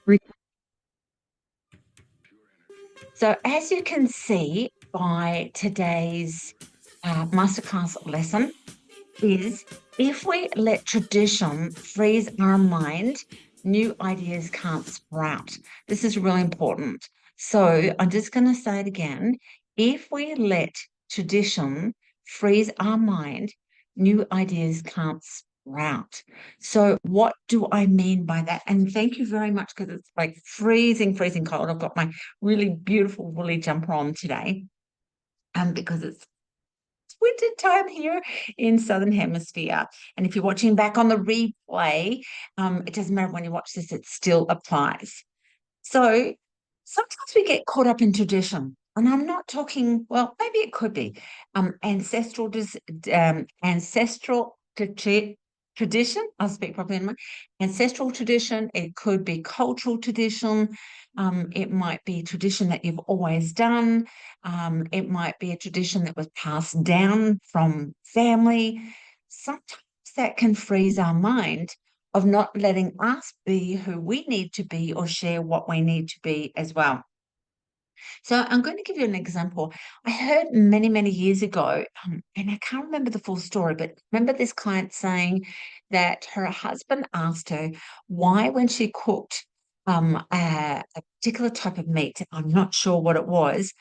Re- So, as you can see by today's masterclass lesson, is if we let tradition freeze our mind, new ideas can't sprout. This is really important. So, I'm just going to say it again. If we let tradition freeze our mind, new ideas can't sprout. So, what do I mean by that? And thank you very much because it's like freezing, freezing cold. I've got my really beautiful woolly jumper on today, because it's winter time here in Southern Hemisphere. And if you're watching back on the replay, it doesn't matter when you watch this, it still applies. So sometimes we get caught up in tradition. And I'm not talking, well, maybe it could be ancestral tradition. I'll speak properly in a moment. Ancestral tradition. It could be cultural tradition. It might be tradition that you've always done. It might be a tradition that was passed down from family. Sometimes that can freeze our mind of not letting us be who we need to be or share what we need to be as well. So I'm going to give you an example. I heard many, many years ago, and I can't remember the full story, but remember this client saying that her husband asked her why, when she cooked a particular type of meat, I'm not sure what it was,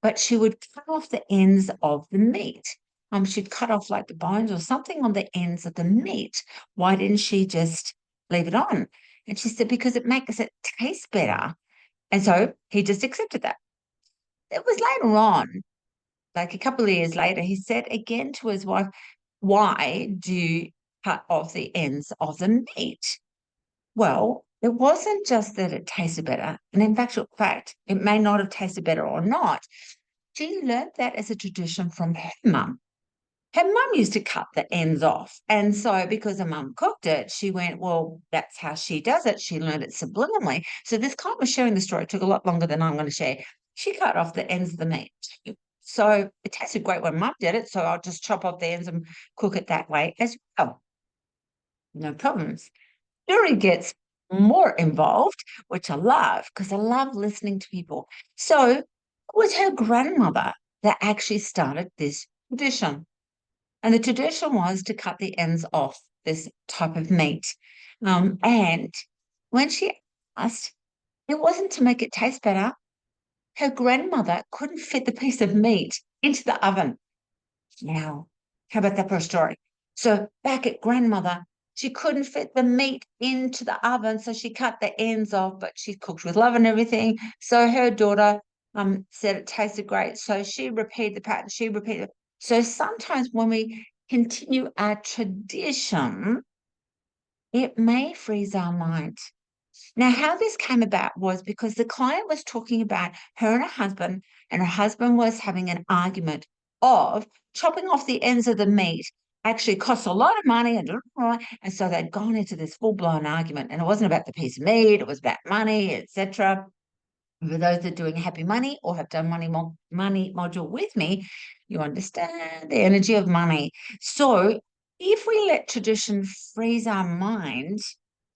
but she would cut off the ends of the meat. She'd cut off like the bones or something on the ends of the meat. Why didn't she just leave it on? And she said, because it makes it taste better. And so he just accepted that. It was later on, like a couple of years later, he said again to his wife, why do you cut off the ends of the meat? Well, it wasn't just that it tasted better. And in fact, it may not have tasted better or not. She learned that as a tradition from her mum. Her mum used to cut the ends off. And so, because her mum cooked it, she went, well, that's how she does it. She learned it subliminally. So, this client was sharing the story. It took a lot longer than I'm going to share. She cut off the ends of the meat. So, it tasted great when mum did it. So, I'll just chop off the ends and cook it that way as well. No problems. Story gets more involved, which I love because I love listening to people. So, it was her grandmother that actually started this tradition. And the tradition was to cut the ends off this type of meat. And when she asked, it wasn't to make it taste better. Her grandmother couldn't fit the piece of meat into the oven. Now, how about that for a story? So back at grandmother, she couldn't fit the meat into the oven, so she cut the ends off, but she cooked with love and everything. So her daughter said it tasted great. So she repeated the pattern, she repeated it. So sometimes when we continue our tradition, it may freeze our mind. Now, how this came about was because the client was talking about her and her husband was having an argument of chopping off the ends of the meat actually costs a lot of money, and so they'd gone into this full-blown argument. And it wasn't about the piece of meat, it was about money, etc. For those that are doing Happy Money or have done money module with me, you understand the energy of money. So if we let tradition freeze our mind,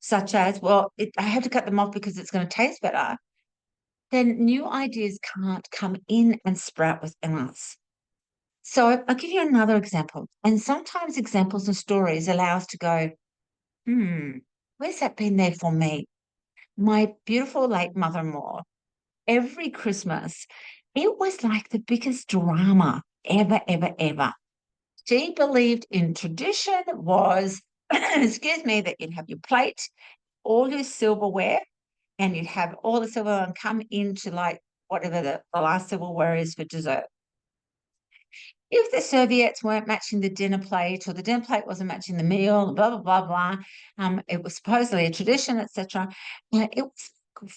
such as, well, I have to cut them off because it's going to taste better, then new ideas can't come in and sprout within us. So I'll give you another example. And sometimes examples and stories allow us to go, where's that been there for me? My beautiful late mother-in-law, every Christmas, it was like the biggest drama ever, ever, ever. She believed in tradition was, excuse me, that you'd have your plate, all your silverware, and you'd have all the silverware and come into like whatever the last silverware is for dessert. If the serviettes weren't matching the dinner plate or the dinner plate wasn't matching the meal, blah, blah, blah, blah, it was supposedly a tradition, etc. It was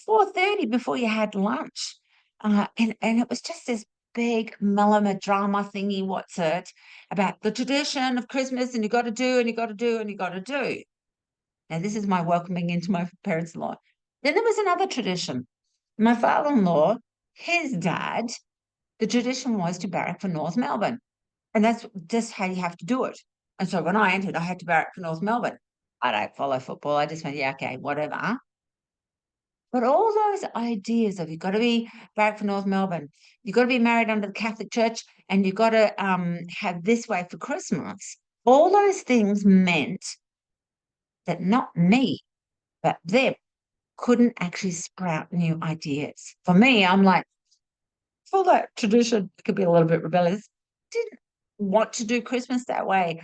4:30 before you had lunch. And it was just this big melodrama thingy, what's it, about the tradition of Christmas and you got to do and you got to do and you got to do. Now, this is my welcoming into my parents-in-law. Then there was another tradition. My father-in-law, his dad, the tradition was to barrack for North Melbourne. And that's just how you have to do it. And so when I entered, I had to barrack for North Melbourne. I don't follow football. I just went, yeah, okay, whatever. But all those ideas of you've got to be back for North Melbourne, you've got to be married under the Catholic Church, and you've got to have this way for Christmas, all those things meant that not me, but them couldn't actually sprout new ideas. For me, I'm like, for that tradition, it could be a little bit rebellious. Didn't want to do Christmas that way.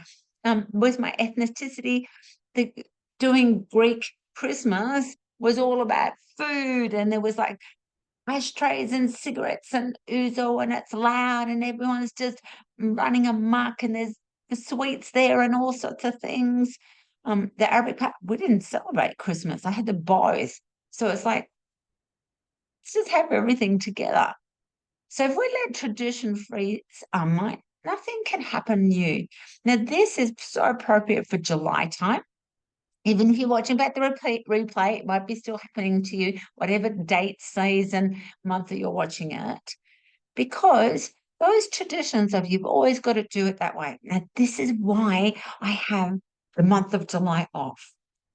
With my ethnicity, the doing Greek Christmas was all about food, and there was like ashtrays and cigarettes and ouzo, and it's loud, and everyone's just running amok, and there's the sweets there and all sorts of things. The Arabic part, we didn't celebrate Christmas. I had the boys. So it's like, let's just have everything together. So if we let tradition freeze our mind, nothing can happen new. Now, this is so appropriate for July time. Even if you're watching back the replay, it might be still happening to you, whatever date, season, month that you're watching it, because those traditions of you've always got to do it that way. Now, this is why I have the month of July off.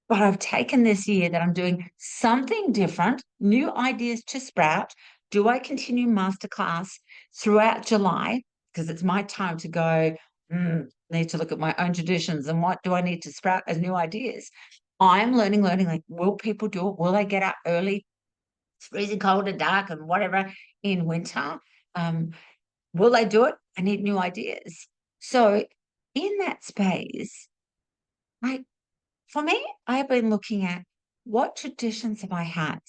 But I've taken this year that I'm doing something different, new ideas to sprout. Do I continue masterclass throughout July? Because it's my time to go, need to look at my own traditions and what do I need to sprout as new ideas? I'm learning, like, will people do it? Will they get up early? It's freezing cold and dark and whatever in winter. Will they do it? I need new ideas. So in that space, for me, I've been looking at what traditions have I had?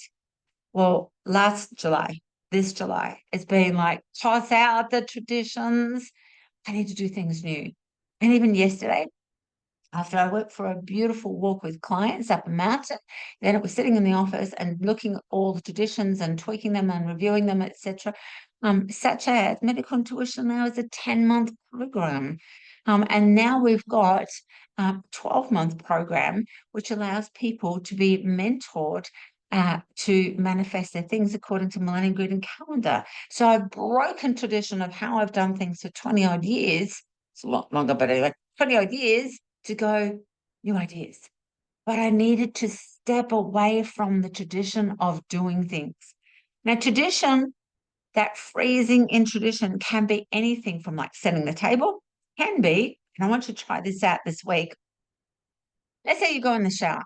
Well, last July, this July, it's been like toss out the traditions. I need to do things new. And even yesterday, after I went for a beautiful walk with clients up a mountain, then it was sitting in the office and looking at all the traditions and tweaking them and reviewing them, etc. Such as medical intuition now is a 10-month program. And now we've got a 12-month program, which allows people to be mentored to manifest their things according to Millennium Grid and calendar. So I've broken tradition of how I've done things for 20 odd years. It's a lot longer, but anyway, 20 odd years to go new ideas. But I needed to step away from the tradition of doing things. Now, tradition, that freezing in tradition can be anything from like setting the table, can be, and I want you to try this out this week. Let's say you go in the shower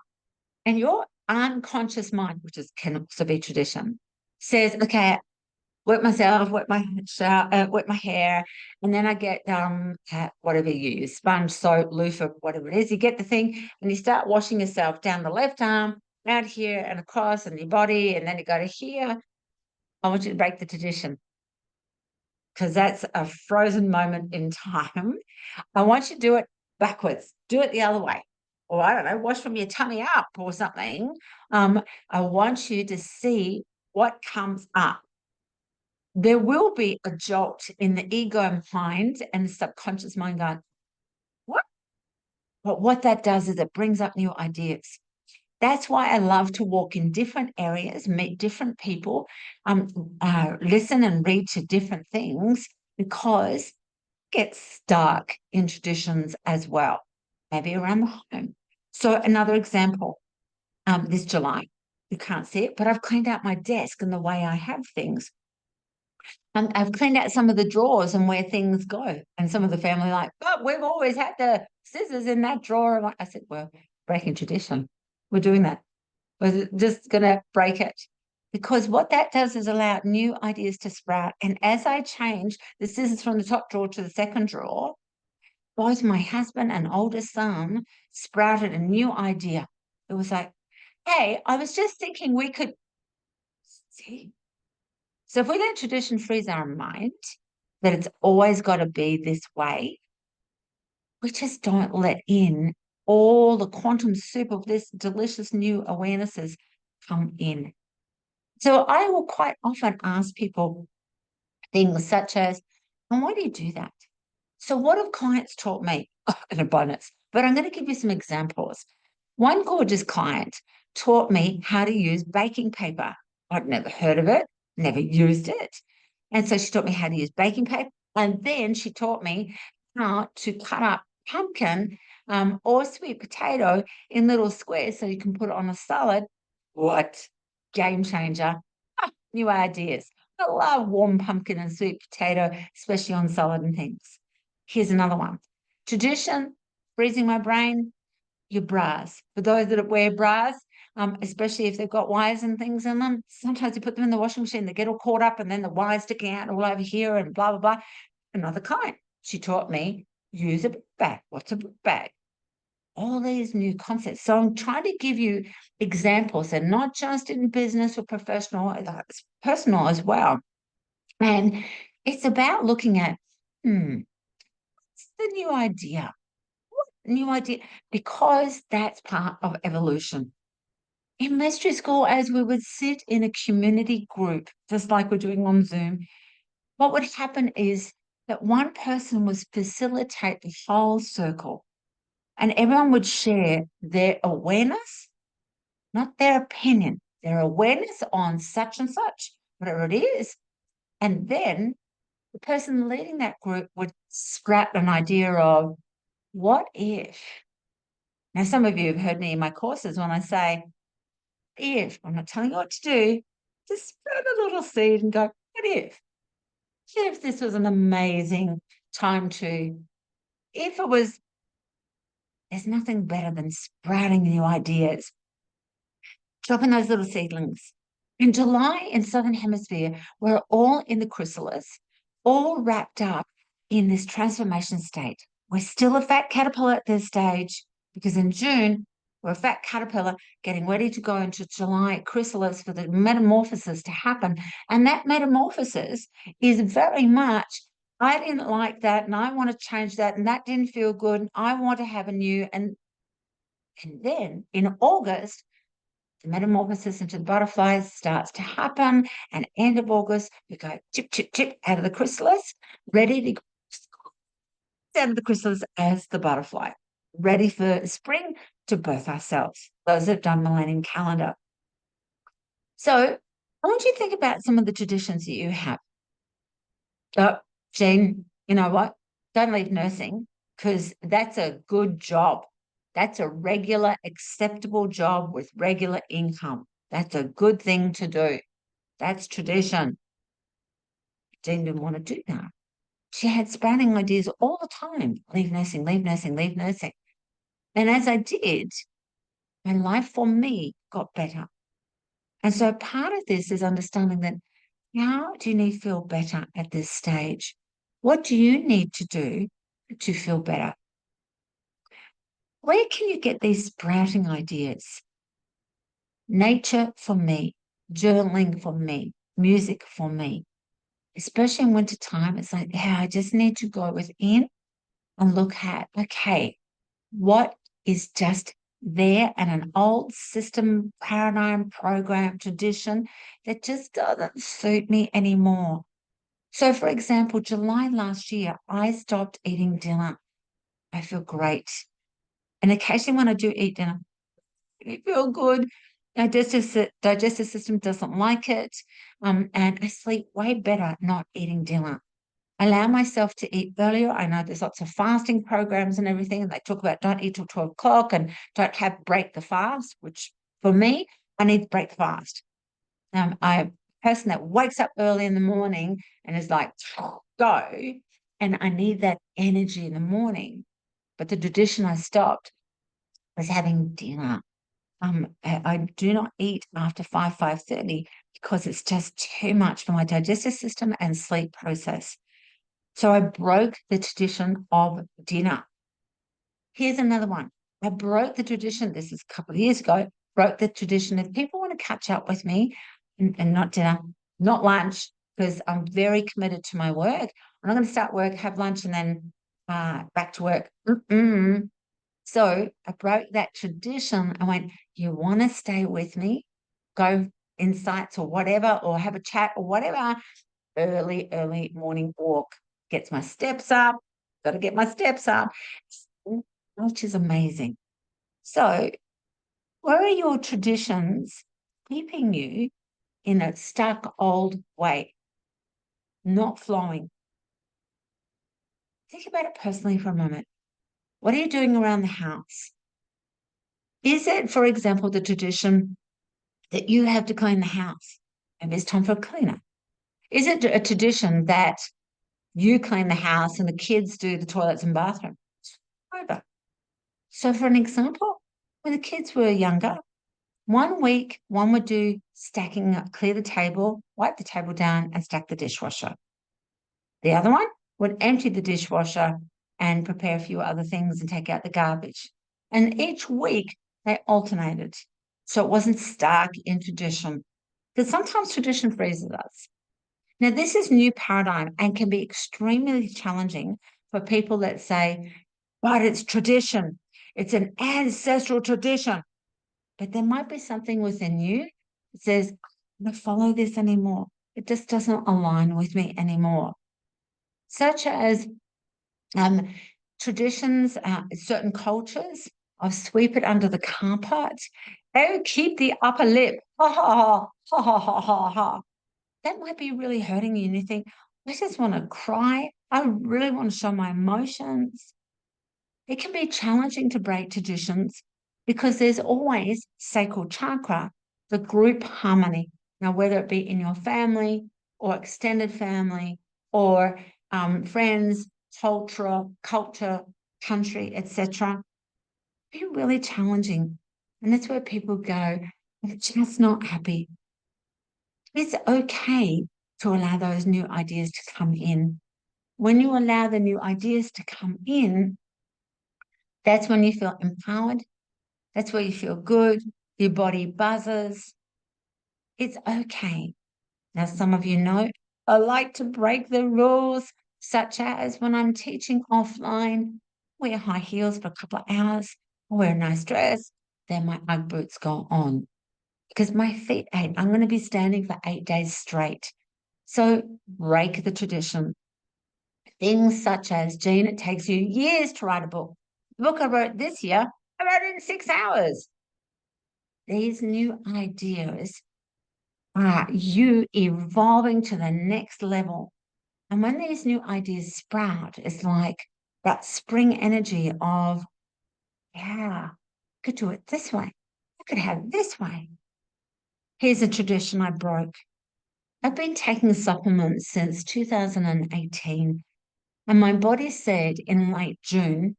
and your unconscious mind, which can also be tradition, says, okay, wet myself, wet my shower, wet my hair, and then I get whatever you use, sponge, soap, loofah, whatever it is. You get the thing, and you start washing yourself down the left arm, out here and across, and your body, and then you go to here. I want you to break the tradition because that's a frozen moment in time. I want you to do it backwards. Do it the other way. Or I don't know, wash from your tummy up or something. I want you to see what comes up. There will be a jolt in the ego mind and the subconscious mind going, what? But what that does is it brings up new ideas. That's why I love to walk in different areas, meet different people, listen and read to different things, because it gets stuck in traditions as well, maybe around the home. So another example, this July, you can't see it, but I've cleaned out my desk and the way I have things. I've cleaned out some of the drawers and where things go. And some of the family like, but we've always had the scissors in that drawer. I said, well, breaking tradition. We're doing that. We're just going to break it. Because what that does is allow new ideas to sprout. And as I change the scissors from the top drawer to the second drawer, both my husband and oldest son sprouted a new idea. It was like, hey, I was just thinking we could see. So if we let tradition freeze our mind, that it's always got to be this way, we just don't let in all the quantum soup of this delicious new awarenesses come in. So I will quite often ask people things such as, and why do you do that? So what have clients taught me? Oh, an abundance. But I'm going to give you some examples. One gorgeous client taught me how to use baking paper. I'd never heard of it, never used it. And so she taught me how to use baking paper. And then she taught me how to cut up pumpkin or sweet potato in little squares so you can put it on a salad. What? game changer. New ideas. I love warm pumpkin and sweet potato, especially on salad and things. Here's another one. Tradition, freezing my brain, your bras. For those that wear bras, especially if they've got wires and things in them, sometimes you put them in the washing machine, they get all caught up and then the wires sticking out all over here and blah, blah, blah. Another kind. She taught me, use a book bag. What's a book bag? All these new concepts. So I'm trying to give you examples, and not just in business or professional, it's personal as well. And it's about looking at, what's the new idea? What new idea? Because that's part of evolution. In mystery school, as we would sit in a community group, just like we're doing on Zoom, what would happen is that one person would facilitate the whole circle, and everyone would share their awareness, not their opinion, their awareness on such and such, whatever it is. And then the person leading that group would scrap an idea of, what if? Now, some of you have heard me in my courses when I say, if, I'm not telling you what to do, just spread a little seed and go, what if? What if this was an amazing time to, if it was, there's nothing better than sprouting new ideas, dropping those little seedlings. In July in Southern Hemisphere, we're all in the chrysalis, all wrapped up in this transformation state. We're still a fat caterpillar at this stage, because in June, we're a fat caterpillar getting ready to go into July chrysalis for the metamorphosis to happen. And that metamorphosis is very much, I didn't like that and I want to change that and that didn't feel good and I want to have a new. And then in August, the metamorphosis into the butterflies starts to happen, and end of August, we go chip, chip, chip out of the chrysalis, ready to go out of the chrysalis as the butterfly, ready for spring to birth ourselves. Those that have done millennium calendar. So I want you to think about some of the traditions that you have. Oh, Jean, you know what? Don't leave nursing, because that's a good job. That's a regular, acceptable job with regular income. That's a good thing to do. That's tradition. Jean didn't want to do that. She had sprouting ideas all the time. Leave nursing, leave nursing, leave nursing. And as I did, my life for me got better. And so part of this is understanding that, how do you need to feel better at this stage? What do you need to do to feel better? Where can you get these sprouting ideas? Nature for me, journaling for me, music for me. Especially in winter time, it's like, yeah, I just need to go within and look at, okay, what is just there and an old system, paradigm, program, tradition that just doesn't suit me anymore. So, for example, July last year, I stopped eating dinner. I feel great. And occasionally when I do eat dinner, I feel good. Digestive system doesn't like it. And I sleep way better not eating dinner. I allow myself to eat earlier. I know there's lots of fasting programs and everything, and they talk about don't eat till 12 o'clock and don't have break the fast, which for me, I need to break the fast. I'm a person that wakes up early in the morning and is like, go, and I need that energy in the morning. But the tradition I stopped was having dinner. I do not eat after 5:30 because it's just too much for my digestive system and sleep process. So I broke the tradition of dinner. Here's another one. I broke the tradition, this is a couple of years ago, broke the tradition. If people want to catch up with me, and not dinner, not lunch, because I'm very committed to my work. I'm not going to start work, have lunch, and then back to work. So I broke that tradition. I went, you want to stay with me? Go insights or whatever, or have a chat or whatever. Early morning walk. Gets my steps up. Got to get my steps up, which is amazing. So where are your traditions keeping you in a stuck old way, not flowing? Think about it personally for a moment. What are you doing around the house? Is it, for example, the tradition that you have to clean the house. Maybe it's time for a cleaner. Is it a tradition that you clean the house and the kids do the toilets and bathroom? Over. So, for an example, when the kids were younger, one week, one would do stacking up, clear the table, wipe the table down, and stack the dishwasher. The other one would empty the dishwasher and prepare a few other things and take out the garbage. And each week they alternated. So it wasn't stuck in tradition. Because sometimes tradition freezes us. Now, this is new paradigm and can be extremely challenging for people that say, but it's tradition. It's an ancestral tradition. But there might be something within you that says, I don't follow this anymore. It just doesn't align with me anymore. Such as traditions, certain cultures of sweep it under the carpet. Oh, keep the upper lip. Ha ha ha ha ha ha ha. That might be really hurting you. And you think, I just want to cry. I really want to show my emotions. It can be challenging to break traditions because there's always sacral chakra, the group harmony. Now, whether it be in your family or extended family or friends, culture, country, etc., be really challenging. And that's where people go, I'm just not happy. It's okay to allow those new ideas to come in. When you allow the new ideas to come in, that's when you feel empowered. That's where you feel good. Your body buzzes. It's okay. Now, some of you know I like to break the rules, such as when I'm teaching offline, wear high heels for a couple of hours, I wear a nice dress, then my Ugg boots go on because my feet ache. I'm going to be standing for 8 days straight. So break the tradition. Things such as, Jean, it takes you years to write a book. The book I wrote this year, I wrote it in 6 hours. These new ideas are you evolving to the next level. And when these new ideas sprout, it's like that spring energy of, yeah, I could do it this way. I could have it this way. Here's a tradition I broke. I've been taking supplements since 2018, and my body said in late June,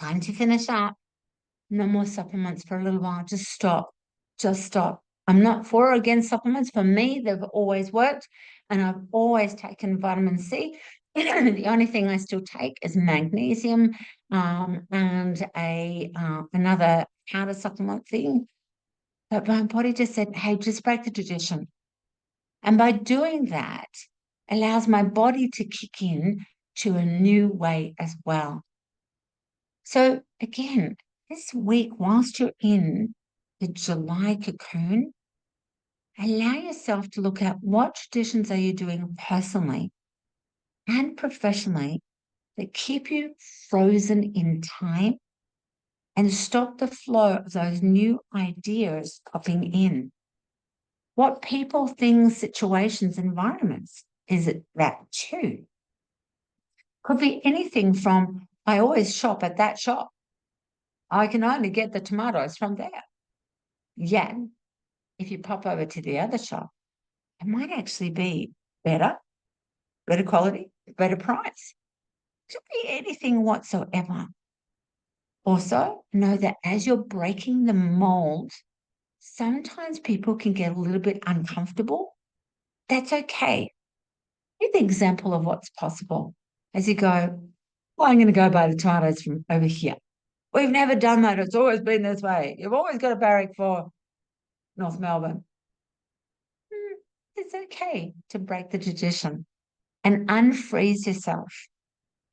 time to finish up. No more supplements for a little while. Just stop. Just stop. I'm not for or against supplements. For me, they've always worked, and I've always taken vitamin C. The only thing I still take is magnesium and another powder supplement thing. But my body just said, hey, just break the tradition. And by doing that, allows my body to kick in to a new way as well. So again, this week, whilst you're in the July cocoon, allow yourself to look at what traditions are you doing personally and professionally that keep you frozen in time and stop the flow of those new ideas popping in. What people, things, situations, environments is it that too? Could be anything from, I always shop at that shop. I can only get the tomatoes from there. Yet, if you pop over to the other shop, it might actually be better quality, better price. It could be anything whatsoever. Also, know that as you're breaking the mold, sometimes people can get a little bit uncomfortable. That's okay. Give the example of what's possible as you go, well, I'm going to go buy the tomatoes from over here. We've never done that. It's always been this way. You've always got a barrack for North Melbourne. It's okay to break the tradition and unfreeze yourself.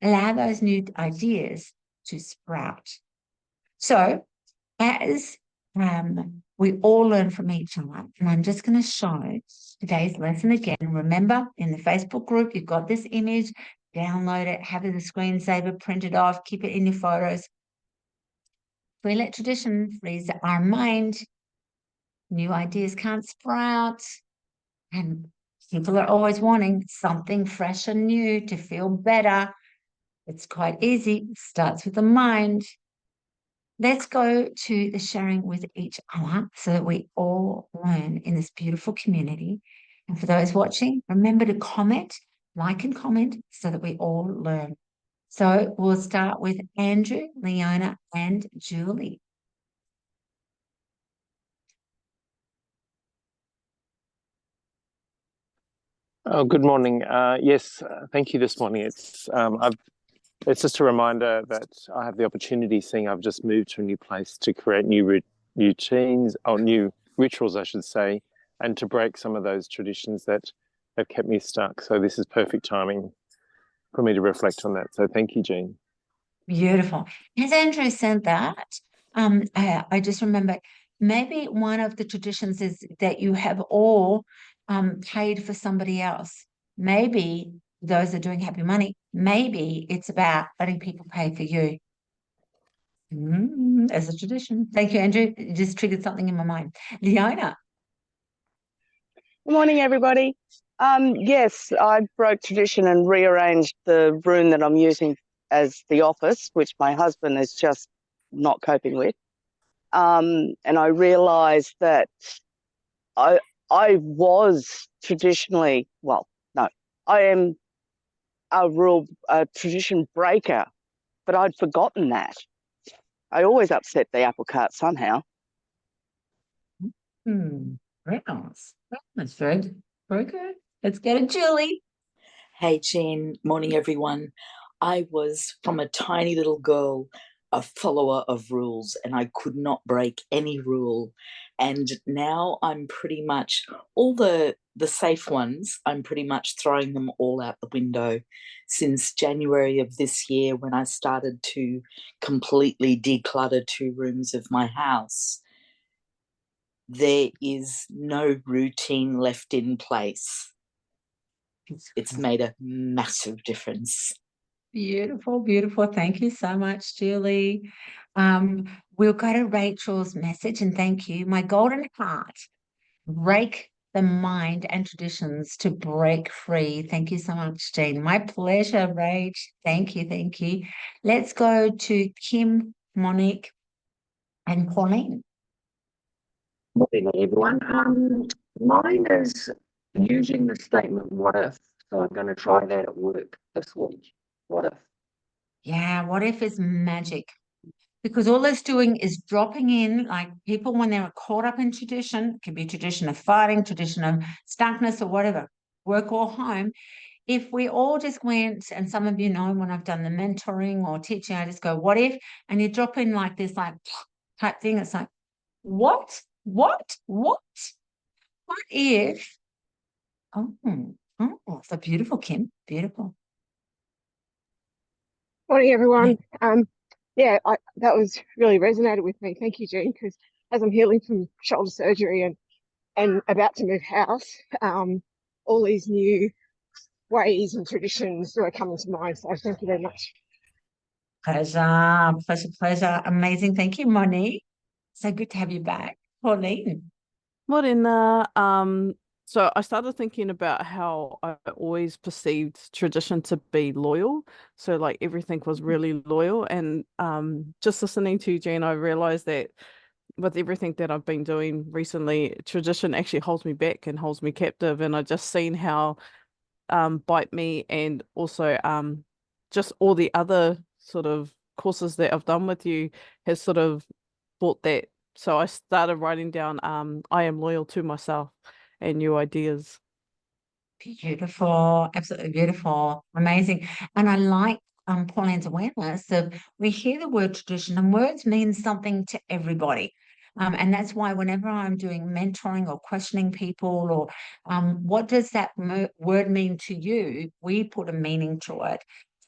Allow those new ideas to sprout. So, as we all learn from each other, and I'm just going to show today's lesson again. Remember, in the Facebook group, you've got this image, download it, have it as a screensaver, print it off, keep it in your photos. We let tradition freeze our mind. New ideas can't sprout. And people are always wanting something fresh and new to feel better. It's quite easy. It starts with the mind. let's go to the sharing with each other so that we all learn in this beautiful community. And for those watching, remember to comment, like and comment so that we all learn. So we'll start with Andrew, Leona, and Julie. Oh, good morning. Yes, thank you this morning. It's just a reminder that I have the opportunity, seeing I've just moved to a new place, to create new routines, or new rituals, I should say, and to break some of those traditions that have kept me stuck. So this is perfect timing for me to reflect on that. So thank you, Jean. Beautiful. As Andrew said that, I just remember maybe one of the traditions is that you have all paid for somebody else. Maybe those are doing happy money. Maybe it's about letting people pay for you. As a tradition. Thank you, Andrew. It just triggered something in my mind. Leona. Good morning, everybody. Yes, I broke tradition and rearranged the room that I'm using as the office, which my husband is just not coping with. And I realised that I was traditionally, well, no, I am a tradition breaker, but I'd forgotten that. I always upset the apple cart somehow. Very nice. That's very, very good. Let's go to Julie. Hey, Jean. Morning, everyone. I was, from a tiny little girl, a follower of rules, and I could not break any rule. And now I'm pretty much, all the safe ones, I'm pretty much throwing them all out the window since January of this year, when I started to completely declutter 2 rooms of my house. There is no routine left in place. It's made a massive difference. Beautiful, beautiful. Thank you so much, Julie. We'll go to Rachel's message, and thank you. My golden heart, break the mind and traditions to break free. Thank you so much, Jean. My pleasure, Rach. Thank you, thank you. Let's go to Kim, Monique, and Pauline. Morning, everyone. Mine is using the statement "what if," so I'm going to try that at work this week. What if? Yeah, what if is magic? Because all it's doing is dropping in, like people when they're caught up in tradition, it could be tradition of fighting, tradition of stuckness or whatever, work or home. If we all just went, and some of you know when I've done the mentoring or teaching, I just go, what if? And you drop in like this like type thing. It's like, what? What if? Oh, so beautiful, Kim. Beautiful. Morning, everyone. Yeah, that was really resonated with me. Thank you, Jean, because as I'm healing from shoulder surgery and about to move house, all these new ways and traditions are coming to mind. So thank you very much. Pleasure, pleasure, pleasure. Amazing. Thank you, Monique. So good to have you back. Pauline. Morena. So I started thinking about how I always perceived tradition to be loyal. So like everything was really loyal. And just listening to you, Jean, I realized that with everything that I've been doing recently, tradition actually holds me back and holds me captive. And I just seen how bite me, and also just all the other sort of courses that I've done with you has sort of brought that. So I started writing down I am loyal to myself and new ideas. Beautiful, absolutely beautiful, amazing. And I like Pauline's awareness of, we hear the word tradition and words mean something to everybody. And that's why whenever I'm doing mentoring or questioning people, or what does that word mean to you, we put a meaning to it.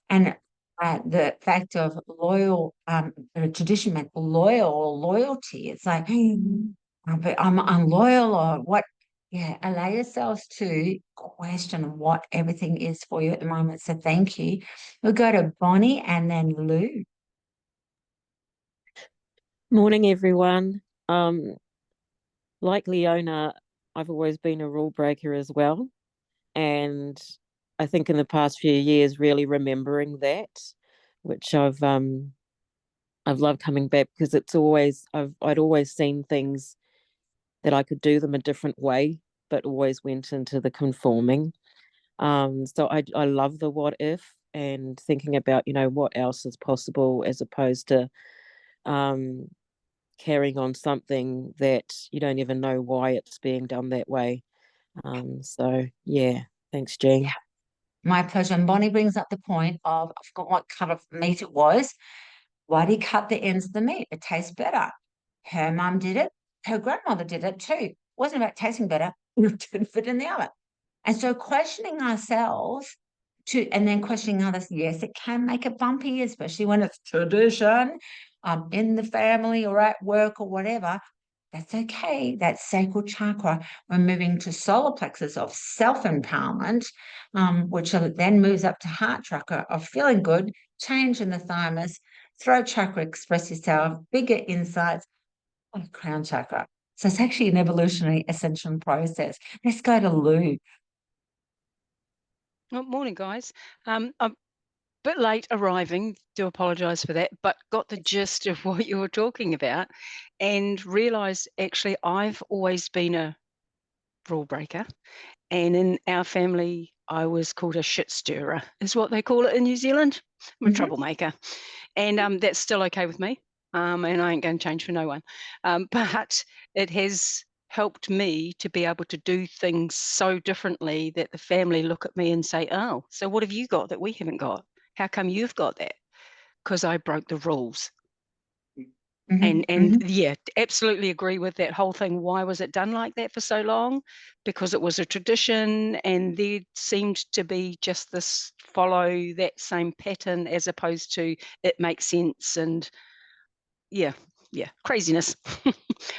And the fact of loyal, tradition meant loyal or loyalty. It's like, but I'm unloyal or what? Yeah, allow yourselves to question what everything is for you at the moment. So thank you. We'll go to Bonnie and then Lou. Morning, everyone. Like Leona, I've always been a rule breaker as well. And I think in the past few years, really remembering that, which I've I've loved coming back because it's always I'd always seen things that I could do them a different way, but always went into the conforming. So I love the what if and thinking about, what else is possible as opposed to carrying on something that you don't even know why it's being done that way. So yeah, thanks, Jean. Yeah. My pleasure. And Bonnie brings up the point of, I forgot what cut of meat it was. Why do you cut the ends of the meat? It tastes better. Her mum did it. Her grandmother did it too. It wasn't about tasting better. It didn't fit in the oven. And so questioning ourselves and then questioning others, yes, it can make it bumpy, especially when it's tradition, in the family or at work or whatever. That's okay. That's sacral chakra. We're moving to solar plexus of self-empowerment, which then moves up to heart chakra of feeling good, change in the thymus, throat chakra, express yourself, bigger insights, and crown chakra. So it's actually an evolutionary ascension process. Let's go to Lou. Well, morning, guys. I'm a bit late arriving, do apologise for that, but got the gist of what you were talking about and realised actually I've always been a rule breaker. And in our family, I was called a shit stirrer, is what they call it in New Zealand. I'm a troublemaker. And that's still okay with me. And I ain't going to change for no one. But it has helped me to be able to do things so differently that the family look at me and say, oh, so what have you got that we haven't got? How come you've got that? Because I broke the rules. And yeah, absolutely agree with that whole thing. Why was it done like that for so long? Because it was a tradition and there seemed to be just this follow that same pattern as opposed to it makes sense and yeah, craziness.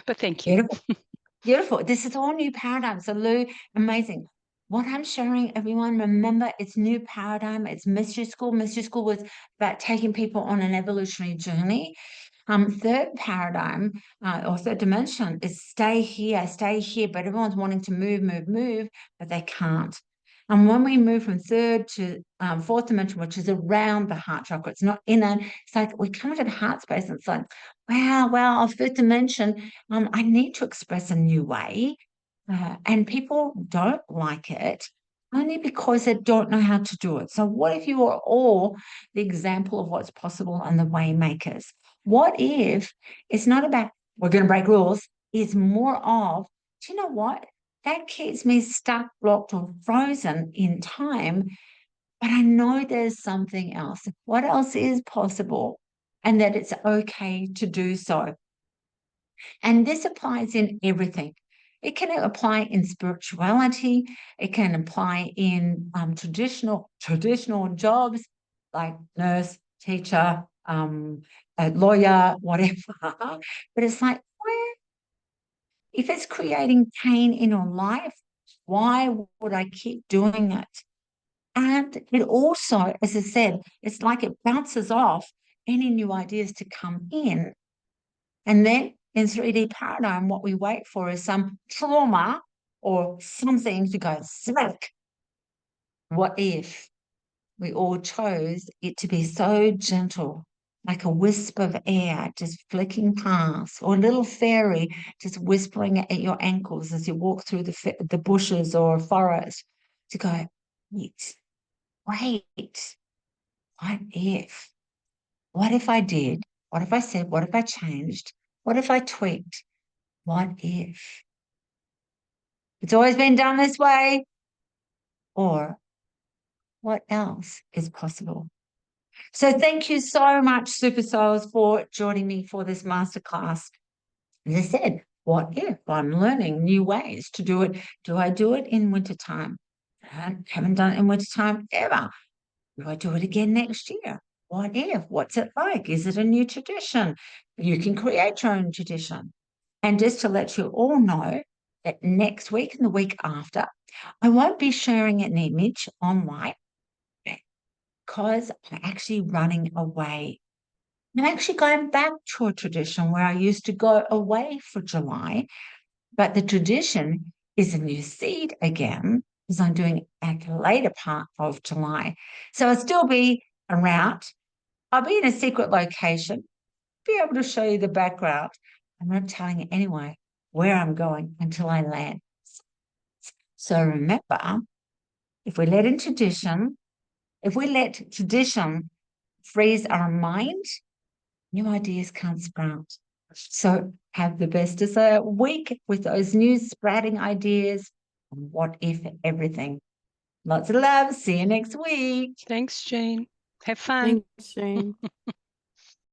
But thank you. Beautiful. Beautiful. This is all new paradigm. So Lou, amazing. What I'm sharing, everyone, remember it's new paradigm. It's Mystery School. Mystery School was about taking people on an evolutionary journey. Third paradigm or third dimension is stay here, but everyone's wanting to move, but they can't. And when we move from third to fourth dimension, which is around the heart chakra, it's not in it. It's like we come into the heart space and it's like, wow, fifth dimension, I need to express a new way. And people don't like it only because they don't know how to do it. So what if you are all the example of what's possible and the way makers? What if it's not about we're going to break rules, it's more of, do you know what? That keeps me stuck, blocked, or frozen in time, but I know there's something else. What else is possible? And that it's okay to do so. And this applies in everything. It can apply in spirituality. It can apply in traditional jobs like nurse, teacher, a lawyer, whatever. But it's like, if it's creating pain in your life, why would I keep doing it? And it also, as I said, it's like it bounces off any new ideas to come in. And then in 3D paradigm, what we wait for is some trauma or something to go smack. What if we all chose it to be so gentle, like a wisp of air just flicking past, or a little fairy just whispering at your ankles as you walk through the bushes or forest, to go, wait, what if? What if I did? What if I said? What if I changed? What if I tweaked? What if? It's always been done this way. Or what else is possible? So thank you so much, Super Souls, for joining me for this masterclass. As I said, what if I'm learning new ways to do it? Do I do it in wintertime? I haven't done it in wintertime ever. Do I do it again next year? What if? What's it like? Is it a new tradition? You can create your own tradition. And just to let you all know that next week and the week after, I won't be sharing an image online because I'm actually running away. I'm actually going back to a tradition where I used to go away for July, but the tradition is a new seed again because I'm doing it at a later part of July. So I'll still be around. I'll be in a secret location. be able to show you the background. I'm not telling you anyway where I'm going until I land. So remember, if we let tradition freeze our mind, new ideas can't sprout. So have the best of a week with those new sprouting ideas and what if everything. Lots of love. See you next week. Thanks, Jean. Have fun. Thanks, Jane.